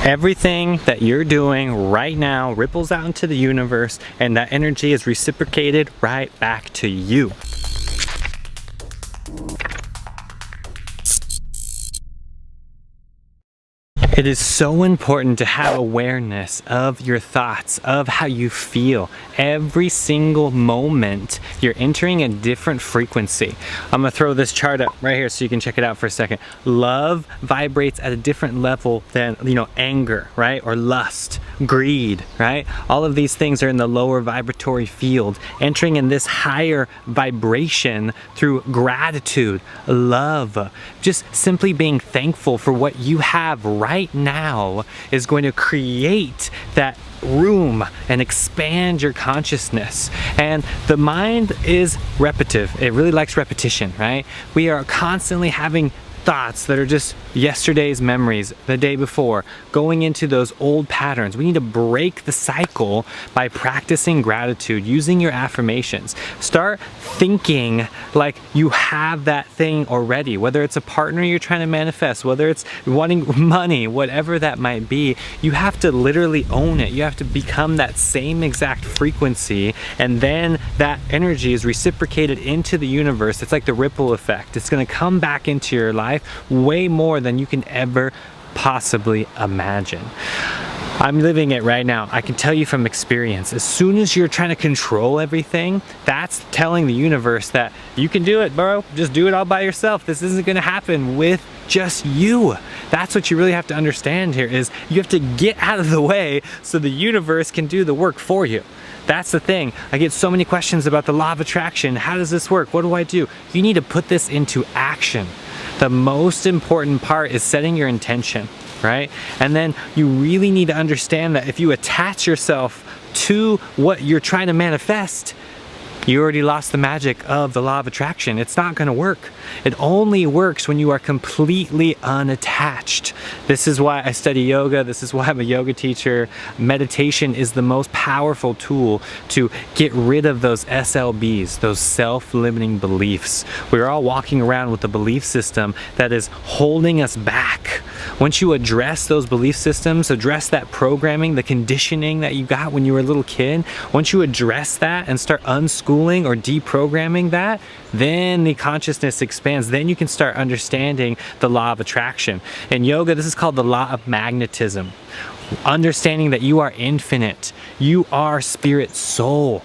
Everything that you're doing right now ripples out into the universe, and that energy is reciprocated right back to you. It is so important to have awareness of your thoughts, of how you feel. Every single moment, you're entering a different frequency. I'm gonna throw this chart up right here so you can check it out for a second. Love vibrates at a different level than, anger, right? Or lust, greed, right? All of these things are in the lower vibratory field, entering in this higher vibration through gratitude, love, just simply being thankful for what you have right now is going to create that room and expand your consciousness. And the mind is repetitive. It really likes repetition, right? We are constantly having thoughts that are just yesterday's memories, the day before, going into those old patterns. We need to break the cycle by practicing gratitude, using your affirmations. Start thinking like you have that thing already, whether it's a partner you're trying to manifest, whether it's wanting money, whatever that might be. You have to literally own it. You have to become that same exact frequency, and then that energy is reciprocated into the universe. It's like the ripple effect. It's going to come back into your life way more than you can ever possibly imagine. I'm living it right now. I can tell you from experience, as soon as you're trying to control everything, that's telling the universe that you can do it, bro. Just do it all by yourself. This isn't going to happen with just you. That's what you really have to understand here, is you have to get out of the way so the universe can do the work for you. That's the thing. I get so many questions about the law of attraction. How does this work? What do I do? You need to put this into action. The most important part is setting your intention, right? And then you really need to understand that if you attach yourself to what you're trying to manifest, you already lost the magic of the law of attraction. It's not going to work. It only works when you are completely unattached. This is why I study yoga. This is why I'm a yoga teacher. Meditation is the most powerful tool to get rid of those SLBs, those self-limiting beliefs. We're all walking around with a belief system that is holding us back. Once you address those belief systems, address that programming, the conditioning that you got when you were a little kid, once you address that and start unschooling or deprogramming that, then the consciousness expands. Then you can start understanding the law of attraction. In yoga, this is called the law of magnetism. Understanding that you are infinite. You are spirit soul.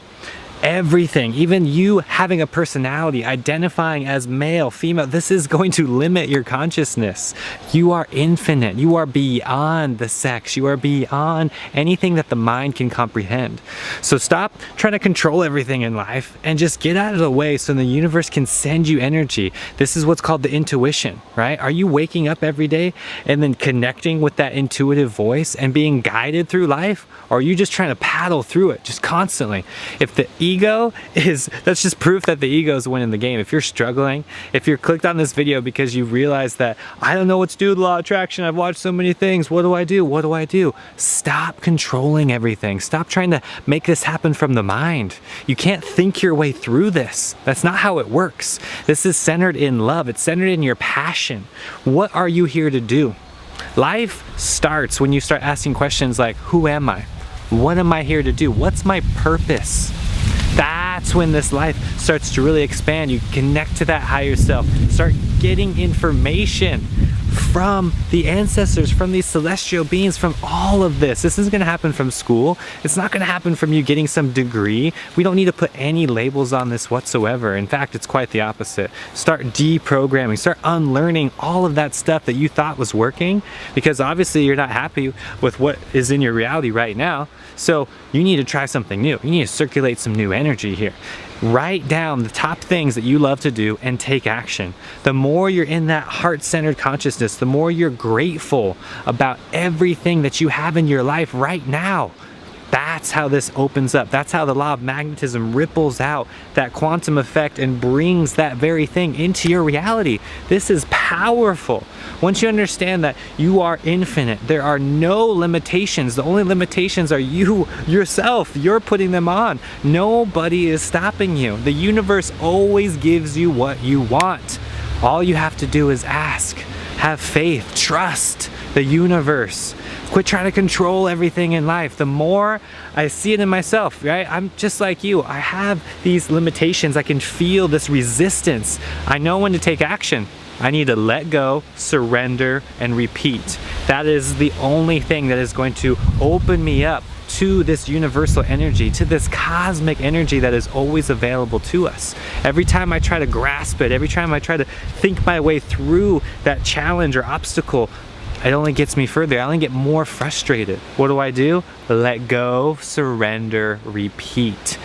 Everything, even you having a personality, identifying as male, female, this is going to limit your consciousness. You are infinite. You are beyond the sex. You are beyond anything that the mind can comprehend. So stop trying to control everything in life and just get out of the way so the universe can send you energy. This is what's called the intuition, right? Are you waking up every day and then connecting with that intuitive voice and being guided through life? Or are you just trying to paddle through it just constantly? If the that's just proof that the ego is winning the game. If you're struggling, if you're clicked on this video because you realize that I don't know what to do with the law of attraction, I've watched so many things, what do I do? What do I do? Stop controlling everything. Stop trying to make this happen from the mind. You can't think your way through this. That's not how it works. This is centered in love. It's centered in your passion. What are you here to do? Life starts when you start asking questions like, who am I? What am I here to do? What's my purpose? That's when this life starts to really expand. You connect to that higher self, start getting information from the ancestors, from these celestial beings, from all of this. This isn't going to happen from school. It's not going to happen from you getting some degree. We don't need to put any labels on this whatsoever. In fact, it's quite the opposite. Start deprogramming, start unlearning all of that stuff that you thought was working, because obviously you're not happy with what is in your reality right now. So you need to try something new. You need to circulate some new energy here. Write down the top things that you love to do and take action. The more you're in that heart-centered consciousness, the more you're grateful about everything that you have in your life right now. That's how this opens up. That's how the law of magnetism ripples out that quantum effect and brings that very thing into your reality. This is powerful. Once you understand that you are infinite, there are no limitations. The only limitations are you, yourself. You're putting them on. Nobody is stopping you. The universe always gives you what you want. All you have to do is ask, have faith, trust. the universe. Quit trying to control everything in life. The more I see it in myself, right? I'm just like you. I have these limitations. I can feel this resistance. I know when to take action. I need to let go, surrender, and repeat. That is the only thing that is going to open me up to this universal energy, to this cosmic energy that is always available to us. Every time I try to grasp it, every time I try to think my way through that challenge or obstacle, it only gets me further. I only get more frustrated. What do? Let go, surrender, repeat.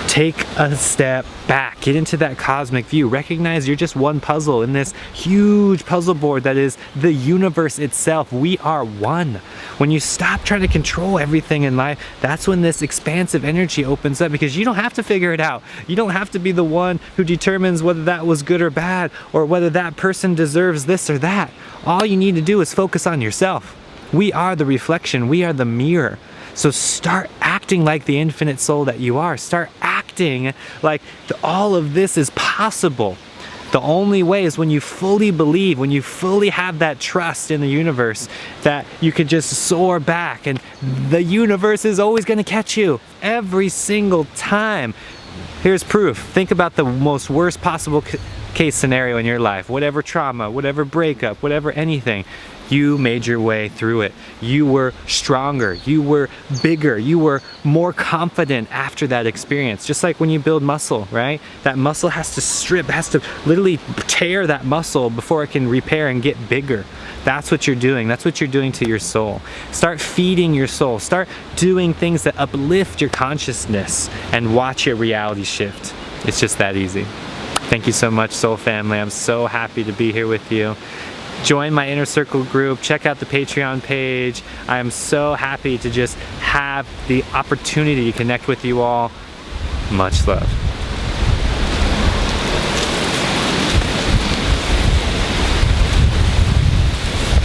Take a step back, get into that cosmic view, recognize you're just one puzzle in this huge puzzle board that is the universe itself. We are one. When you stop trying to control everything in life, that's when this expansive energy opens up, because you don't have to figure it out. You don't have to be the one who determines whether that was good or bad, or whether that person deserves this or that. All you need to do is focus on yourself. We are the reflection, we are the mirror. So start acting like the infinite soul that you are. Start acting like all of this is possible. The only way is when you fully believe, when you fully have that trust in the universe, that you can just soar back and the universe is always going to catch you every single time. Here's proof. Think about the most worst possible case scenario in your life. Whatever trauma, whatever breakup, whatever anything. You made your way through it. You were stronger, you were bigger, you were more confident after that experience. Just like when you build muscle, right? That muscle has to strip, has to literally tear that muscle before it can repair and get bigger. That's what you're doing. That's what you're doing to your soul. Start feeding your soul. Start doing things that uplift your consciousness and watch your reality shift. It's just that easy. Thank you so much, soul family. I'm so happy to be here with you. Join my inner circle group, check out the Patreon page. I am so happy to just have the opportunity to connect with you all. Much love.